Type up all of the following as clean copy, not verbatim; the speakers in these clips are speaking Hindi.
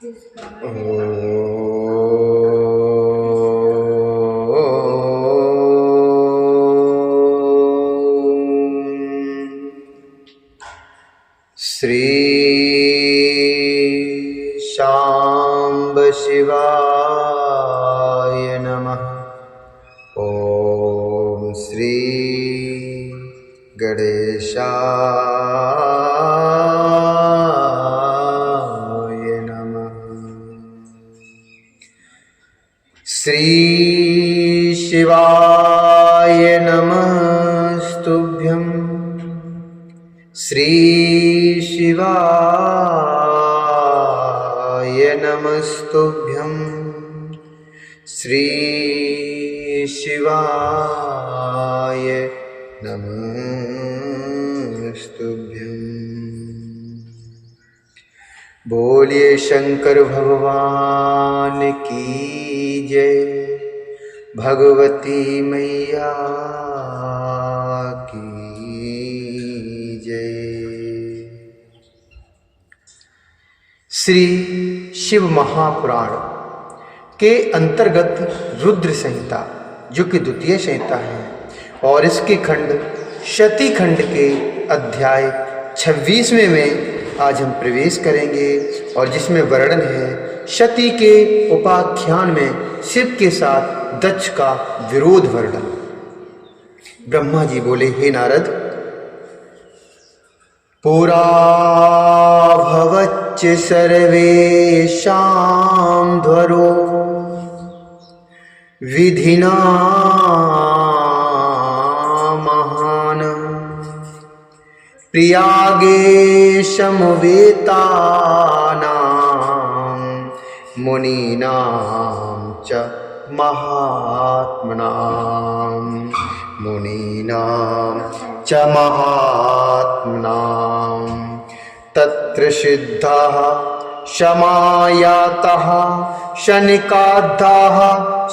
श्री शांब शिवाय नमः। ओम श्री गणेशाय नमः। श्री शिवाय नमस्तुभ्यं। श्री शिवाय नमस्तुभ्यं। श्री शिवाय नमस्तुभ्यं। बोलिए शंकर भगवान की जय, भगवती मैया की जय। श्री शिव महापुराण के अंतर्गत रुद्र संहिता, जो कि द्वितीय संहिता है, और इसके खंड शती खंड के अध्याय 26वें में आज हम प्रवेश करेंगे, और जिसमें वर्णन है शती के उपाख्यान में शिव के साथ दक्ष का विरोध वर्णन। ब्रह्मा जी बोले, हे नारद, पुरा भवच्च सर्वेषां ध्वरो विधिना महान् प्रियागे समवेतानां मुनीनां च महात्मनां तत्र सिद्धाः शमायातः शनिकाद्धाः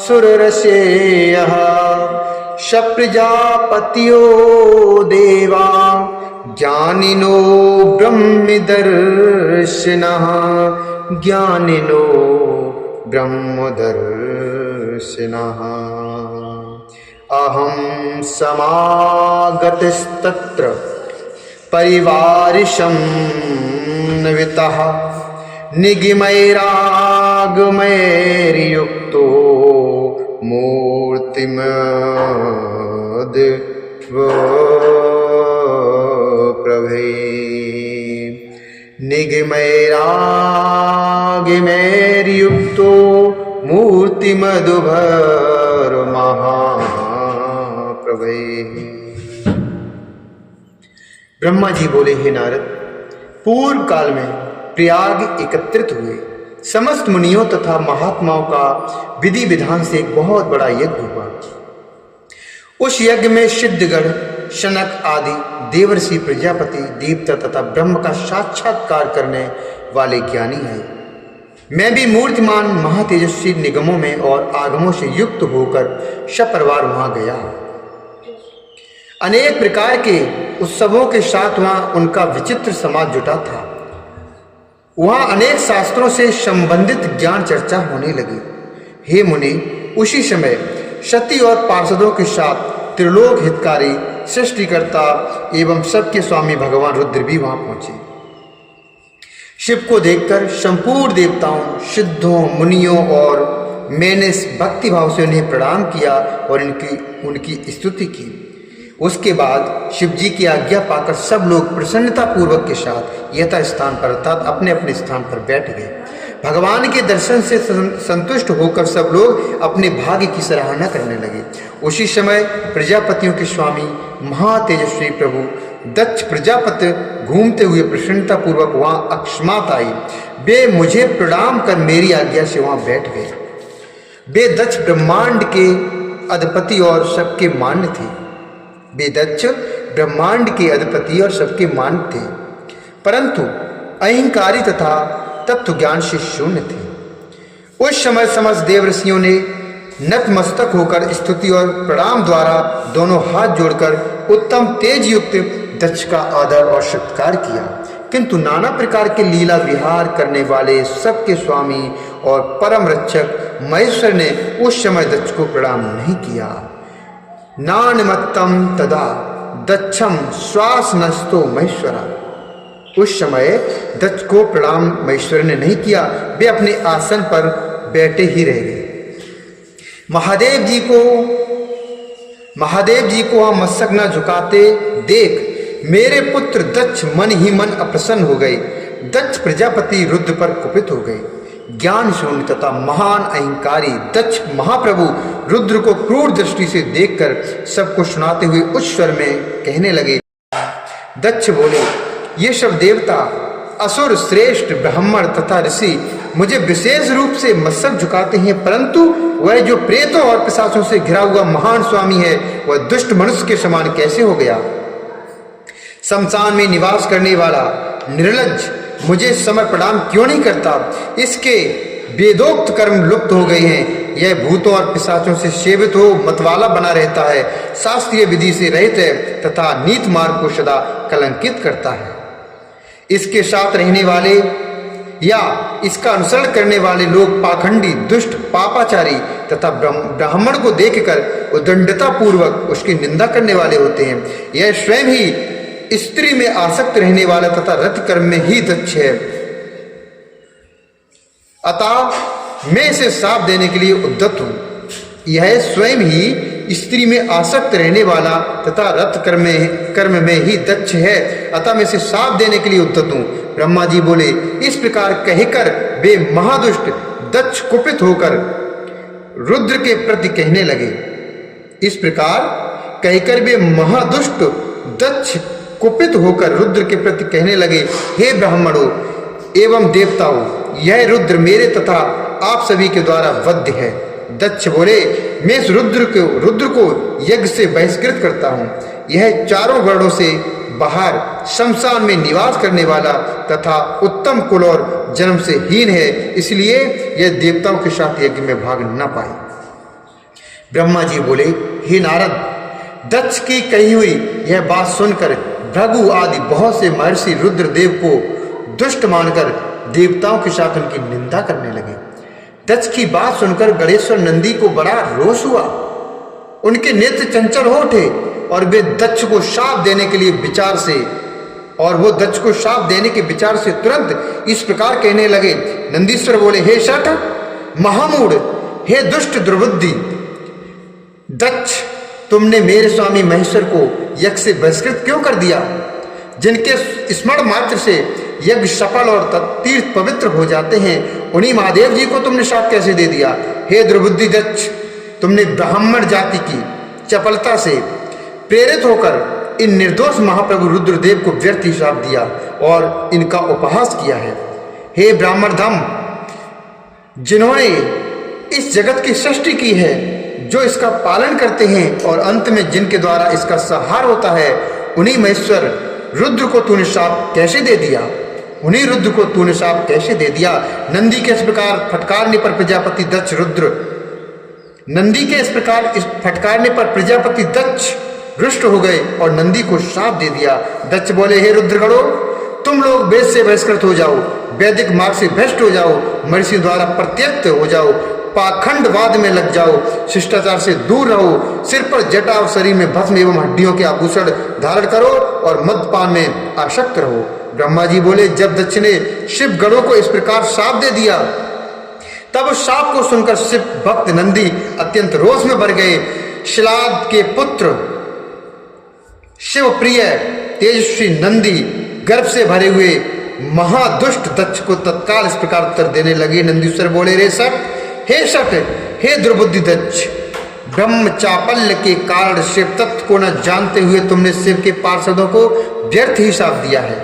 सुररसेयः शप्रजापत्यो देवा ज्ञानिनो ब्रह्मदर्शिनः ज्ञानिनो ब्रह्मदर्शिनः। अहं समागतस्तत्र परिवारिशंवितः निगमैरागमैर्युक्तो मूर्तिमद्प्रभे निगमैरागमैर्युक्तो मूर्तिमद्प्रभे। ब्रह्मा जी बोले, हे नारद, पूर्व काल में प्रयाग एकत्रित हुए समस्त मुनियों तथा महात्माओं का विधि विधान से एक बहुत बड़ा यज्ञ हुआ। उस यज्ञ में सिद्धगण, शनक आदि देवर्षि, प्रजापति, देवता तथा ब्रह्म का साक्षात्कार करने वाले ज्ञानी हैं। मैं भी मूर्तिमान महातेजस्वी निगमों में और आगमों से युक्त होकर सपरिवार वहां गया। अनेक प्रकार के उत्सवों के साथ वहां उनका विचित्र समाज जुटा था। वहां अनेक शास्त्रों से संबंधित ज्ञान चर्चा होने लगी। हे मुनि, उसी समय सती और पार्षदों के साथ त्रिलोक हितकारी, सृष्टिकर्ता एवं सबके स्वामी भगवान रुद्र भी वहां पहुंचे। शिव को देखकर संपूर्ण देवताओं, सिद्धों, मुनियों और मैंने भक्ति भाव से उन्हें प्रणाम किया और उनकी स्तुति की। उसके बाद शिव जी की आज्ञा पाकर सब लोग प्रसन्नता पूर्वक के साथ यथा स्थान पर अर्थात अपने अपने स्थान पर बैठ गए। भगवान के दर्शन से संतुष्ट होकर सब लोग अपने भाग्य की सराहना करने लगे। उसी समय प्रजापतियों के स्वामी महातेजस्वी प्रभु दक्ष प्रजापति घूमते हुए प्रसन्नता पूर्वक वहां अकस्मात आए। वे मुझे प्रणाम कर मेरी आज्ञा से वहां बैठ गए। वे दक्ष ब्रह्मांड के अधिपति और सबके मान्य थे। वे दक्ष ब्रह्मांड के अधिपति और सबके मान्य थे, परंतु अहंकारी तथा तत्व ज्ञान से शून्य थे। उस समय समस्त देव ऋषियों ने नतमस्तक होकर स्तुति और प्रणाम द्वारा दोनों हाथ जोड़कर उत्तम तेज युक्त दक्ष का आदर और सत्कार किया। किंतु नाना प्रकार के लीला विहार करने वाले सबके स्वामी और परम रक्षक महेश्वर ने उस समय दक्ष को प्रणाम नहीं किया। नानिमत्तम तदा दक्षम श्वास नस्तो महेश्वरा। उस समय दक्ष को प्रणाम महेश्वर ने नहीं किया, वे अपने आसन पर बैठे ही रह गए। महादेव जी को वह मस्तक न झुकाते देख मेरे पुत्र दक्ष मन ही मन अप्रसन्न हो गए। दक्ष प्रजापति रुद्र पर कुपित हो गए। ज्ञान शून्य तथा महान अहंकारी दक्ष महाप्रभु रुद्र को क्रूर दृष्टि से देखकर सबको सुनाते हुए उच्च स्वर में कहने लगे। दक्ष बोले, ये सब देवता, असुर, श्रेष्ठ ब्राह्मण तथा ऋषि मुझे विशेष रूप से मस्तक झुकाते हैं, परंतु वह जो प्रेतों और पिशाचों से घिरा हुआ महान स्वामी है वह दुष्ट मनुष्य के समान कैसे हो गया। शमशान में निवास करने वाला निर्लज्ज मुझे समय प्रणाम क्यों नहीं करता। इसके वेदोक्त कर्म लुप्त हो गए हैं। यह भूतों और पिशाचों से सेवित हो मतवाला बना रहता है, शास्त्रीय विधि से रहित है तथा नीत मार्ग को सदा कलंकित करता है। इसके साथ रहने वाले या इसका अनुसरण करने वाले लोग पाखंडी, दुष्ट, पापाचारी तथा ब्राह्मण को देखकर उदंडता पूर्वक उसकी निंदा करने वाले होते हैं। यह स्वयं ही स्त्री में आसक्त रहने वाला तथा रत कर्म में ही दक्ष है, अतः मैं इसे साफ देने के लिए उद्यत हूं। यह स्वयं ही स्त्री में आसक्त रहने वाला तथा रत कर्म में ही दक्ष है, अतः मैं इसे साफ देने के लिए उद्यत हूं। ब्रह्मा जी बोले। इस प्रकार कहकर वे महादुष्ट दक्ष कुपित होकर रुद्र के प्रति कहने लगे। इस प्रकार कहकर वे महादुष्ट दक्ष कुपित होकर रुद्र के प्रति कहने लगे, हे ब्राह्मणों एवं देवताओं, यह रुद्र मेरे तथा आप सभी के द्वारा वध्य है। दक्ष बोले, मैं इस रुद्र को यज्ञ से बहिष्कृत करता हूँ। यह चारों वर्णों से बाहर शमशान में निवास करने वाला तथा उत्तम कुल और जन्म से हीन है, इसलिए यह देवताओं के साथ यज्ञ में भाग न पाए। ब्रह्मा जी बोले, हे नारद, दक्ष की कही हुई यह बात सुनकर भृगु आदि बहुत से महर्षि रुद्रदेव को दुष्ट मानकर देवताओं के साथ उनकी निंदा करने लगे। दक्ष की बात सुनकर गणेश्वर नंदी को बड़ा रोष हुआ। उनके नेत्र चंचल हो उठे और वे दक्ष को शाप देने के विचार से तुरंत इस प्रकार कहने लगे। नंदीश्वर बोले, हे शठ, महामूढ़, हे दुष्ट दुर्बुद्धि दक्ष, तुमने मेरे स्वामी महेश्वर को यज्ञ से बहिष्कृत क्यों कर दिया। जिनके स्मरण मात्र से यज्ञ सफल और तीर्थ पवित्र हो जाते हैं, उन्हीं महादेव जी को तुमने शाप कैसे दे दिया। हे दुर्बुद्धि दक्ष, तुमने ब्राह्मण जाति की चपलता से प्रेरित होकर इन निर्दोष महाप्रभु रुद्रदेव को व्यर्थ ही शाप दिया और इनका उपहास किया है। हे ब्राह्मण धम, जिन्होंने इस जगत की सृष्टि की है, जो इसका पालन करते हैं और अंत में जिनके द्वारा इसका संहार होता है, उन्हीं महेश्वर रुद्र को तूने शाप कैसे दे दिया। नंदी के इस प्रकार फटकारने पर प्रजापति दक्ष रुष्ट हो गए और नंदी को शाप दे दिया। दक्ष बोले, हे रुद्रगणों, तुम लोग वेद से बहिष्कृत हो जाओ, वैदिक मार्ग से भ्रष्ट हो जाओ, महर्षि द्वारा प्रत्यक्त हो जाओ, पाखंडवाद में लग जाओ, शिष्टाचार से दूर रहो, सिर पर जटा और शरीर में भस्म एवं हड्डियों के आभूषण धारण करो और मद्यपान में आसक्त रहो। ब्रह्मा जी बोले, जब दक्ष ने शिव गणों को इस प्रकार शाप दे दिया, तब उस शाप को सुनकर शिव भक्त नंदी अत्यंत रोष में भर गए। शिलाद के पुत्र शिव प्रिय तेजस्वी नंदी गर्भ से भरे हुए महादुष्ट दक्ष को तत्काल इस प्रकार उत्तर देने लगे। नंदीश्वर बोले, रे सट, हे सट, हे दुर्बुद्धि दक्ष, ब्रह्म चापल्य के कारण शिव तत्व को न जानते हुए तुमने शिव के पार्षदों को व्यर्थ ही शाप दिया है।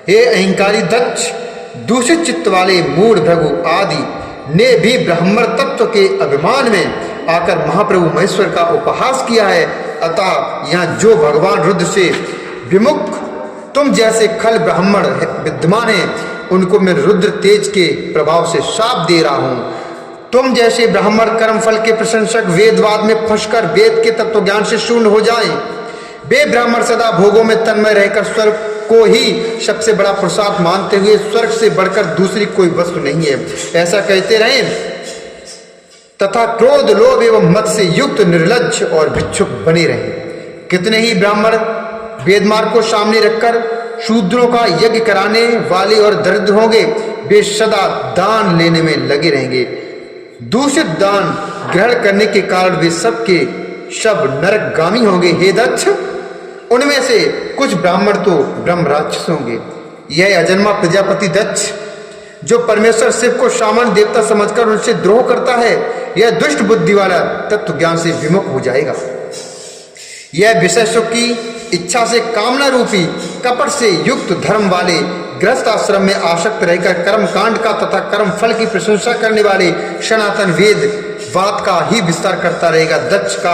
हे अहंकारी दक्ष, दूषित चित्त वाले मूढ़ भृगु आदि ने भी ब्राह्मण तत्व के अभिमान में आकर महाप्रभु महेश्वर का उपहास किया है। अतः यहाँ जो भगवान रुद्र से विमुख तुम जैसे खल ब्राह्मण विद्यमान हैं, उनको मैं रुद्र तेज के प्रभाव से शाप दे रहा हूँ। तुम जैसे ब्राह्मण कर्म फल के प्रशंसक वेदवाद में फंसकर वेद के तत्व ज्ञान से शून्य हो जाएं। वे ब्राह्मण सदा भोगों में तन्मय रहकर स्वर्ग को ही सबसे बड़ा प्रसाद मानते हुए स्वर्ग से बढ़कर दूसरी कोई वस्तु नहीं है, ऐसा कहते रहे तथा क्रोध, लोभ एवं मत से युक्त निर्लज्ज और भिक्षुक बने रहे। कितने ही ब्राह्मण वेद मार्ग को सामने रखकर शूद्रों का यज्ञ कराने वाले और दरिद्र होंगे, वे सदा दान लेने में लगे रहेंगे। दूषित दान ग्रहण करने के कारण वे सबके सब नरकगामी होंगे। हे दक्ष, उनमें से कुछ ब्राह्मण तो ब्रह्म राक्षस होंगे। यह अजन्मा प्रजापति दक्ष जो परमेश्वर शिव को सामान्य देवता समझकर उनसे द्रोह करता है, यह दुष्ट बुद्धि वाला तत्व ज्ञान से विमुख हो जाएगा। यह विषय सुख की इच्छा से कामना रूपी कपट से युक्त धर्म वाले गृहस्थ आश्रम में आसक्त रहकर कर्म कांड का तथा कर्म फल की प्रशंसा करने वाले सनातन वेद वाद का ही विस्तार करता रहेगा। दक्ष का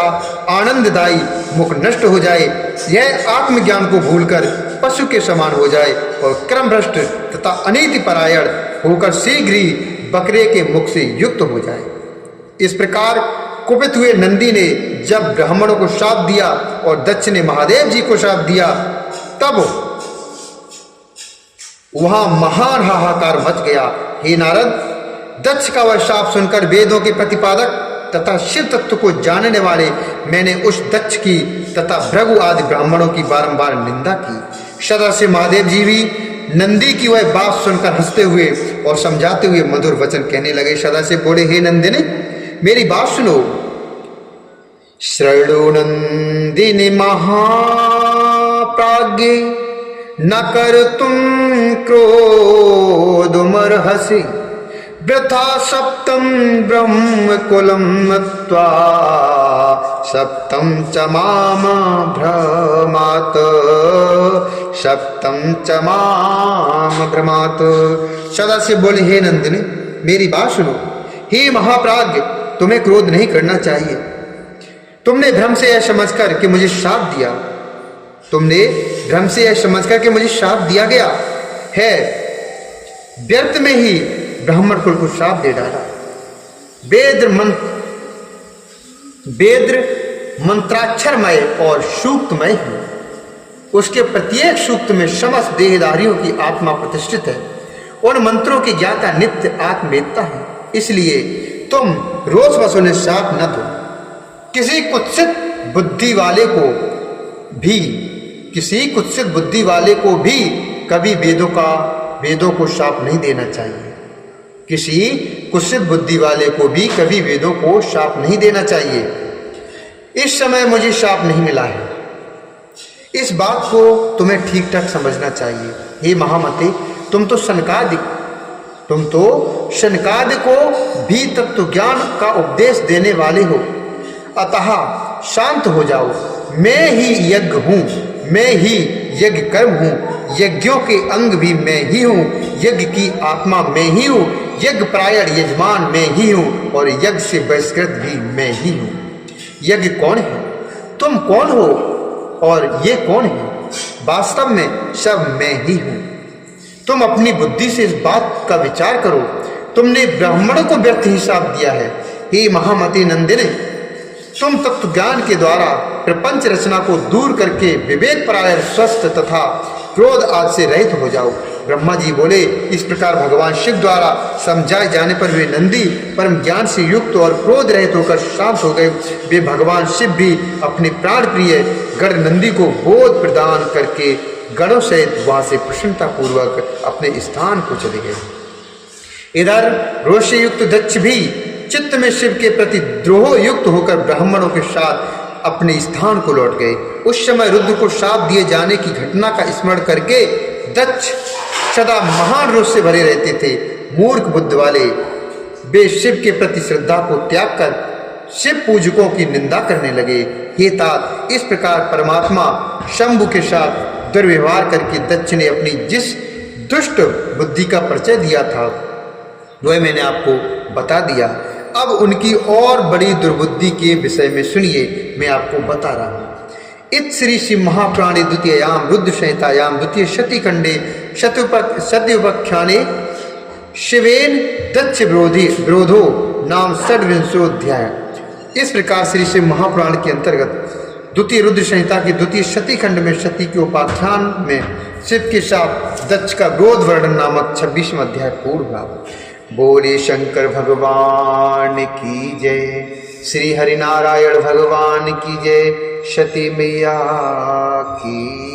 आनंददायी मुख नष्ट हो जाए, यह आत्मज्ञान को भूलकर पशु के समान हो जाए और क्रम भ्रष्ट तथा अनीति परायण होकर शीघ्र ही बकरे के मुख से युक्त हो जाए। इस प्रकार कुपित हुए नंदी ने जब ब्राह्मणों को श्राप दिया और दक्ष ने महादेव जी को श्राप दिया, तब वहां महान हाहाकार मच गया। हे नारद, दक्ष का वह श्राप सुनकर वेदों के प्रतिपादक तथा शिव तत्व को जानने वाले मैंने उस दक्ष की तथा भृगु आदि ब्राह्मणों की बारंबार निंदा की। सदाशिव महादेव जी भी नंदी की वह बात सुनकर हंसते हुए और समझाते हुए मधुर वचन कहने लगे। सदाशिव बोले, हे नंदिनी, मेरी बात सुनो। शृणु नंदिनी महाप्राज्ञे न कर तुम क्रोधमर्हसि, वृथा सप्तम ब्रह्म कुलम मत्वा सप्तम च माम भ्रमात, सप्तम च माम भ्रमात। सदाशिव बोले, हे नंदिनी, मेरी बात सुनो। हे महाप्राज्ञ, तुम्हें क्रोध नहीं करना चाहिए। तुमने भ्रम से यह समझकर कि मुझे श्राप दिया, तुमने भ्रम से यह समझकर कि मुझे श्राप दिया गया है, व्यर्थ में ही ब्राह्मण कुल को श्राप दे डाला। वेद मंत्राक्षरमय और सूक्तमय है, उसके प्रत्येक सूक्त में समस्त देहधारियों की आत्मा प्रतिष्ठित है। उन मंत्रों की ज्ञाता नित्य आत्मवेदता है, इसलिए तुम रोज बस उन्हें श्राप न दो। किसी कुत्सित बुद्धि वाले को भी कभी वेदों को श्राप नहीं देना चाहिए। किसी कुत्सित बुद्धि वाले को भी कभी वेदों को श्राप नहीं देना चाहिए। इस समय मुझे श्राप नहीं मिला है, इस बात को तुम्हें ठीक ठाक समझना चाहिए। हे महामते, तुम तो शनकादि को भी तत्व ज्ञान का उपदेश देने वाले हो, अतः शांत हो जाओ। मैं ही यज्ञ हूँ, मैं ही यज्ञ कर्म हूँ, यज्ञों के अंग भी मैं ही हूँ, यज्ञ की आत्मा मैं ही हूँ, यज्ञ प्रायण यजमान मैं ही हूँ और यज्ञ से बहिष्कृत भी मैं ही हूँ। यज्ञ कौन है, तुम कौन हो और ये कौन है? वास्तव में सब मैं ही हूँ। तुम अपनी बुद्धि से इस बात का विचार करो। तुमने ब्राह्मणों को व्यर्थ ही श्राप दिया है। हे महामती नंदिनी, तुम तत्व ज्ञान के द्वारा प्रपंच रचना को दूर करके विवेक परायण, स्वस्थ तथा क्रोध आदि से रहित हो जाओ। ब्रह्मा जी बोले, इस प्रकार भगवान शिव द्वारा समझाए जाने पर वे नंदी परम ज्ञान से युक्त और क्रोध रहित होकर शांत हो गए। वे भगवान शिव भी अपने प्राण प्रिय गण नंदी को बोध प्रदान करके गणों सहित वहां से प्रसन्नता पूर्वक अपने स्थान को चले गए। इधर रोष से युक्त दक्ष भी चित्त में शिव के प्रति द्रोह युक्त होकर ब्राह्मणों के साथ अपने स्थान को लौट गए। उस समय रुद्र को श्राप दिए जाने की घटना का स्मरण करके दक्ष सदा महान रोष से भरे रहते थे। मूर्ख बुद्धि वाले वे शिव के प्रति श्रद्धा को त्याग कर शिव पूजकों की निंदा करने लगे। हे तात, इस प्रकार परमात्मा शंभु के साथ दुर्व्यवहार करके दक्ष ने अपनी जिस दुष्ट बुद्धि का परिचय दिया था वह मैंने आपको बता दिया। अब उनकी और बड़ी दुर्बुद्धि के विषय में सुनिए, मैं आपको बता रहा हूँ। इत श्री शिव महाप्राणे द्वितीयाम रुद्र संहितायाम द्वितीय शतिखंडे सत्योपाख्याने शिवेन दक्ष विरोधो नाम षड्विंशोध्याय। इस प्रकार श्री शिव महापुराण के अंतर्गत द्वितीय रुद्र संहिता के द्वितीय शतिखंड में सती के उपाख्यान में शिव के साथ दक्ष का क्रोध वर्णन नामक 26वां अध्याय पूर्ण हुआ। बोले शंकर भगवान की जय, श्री हरिनारायण भगवान की जय, सती मैया की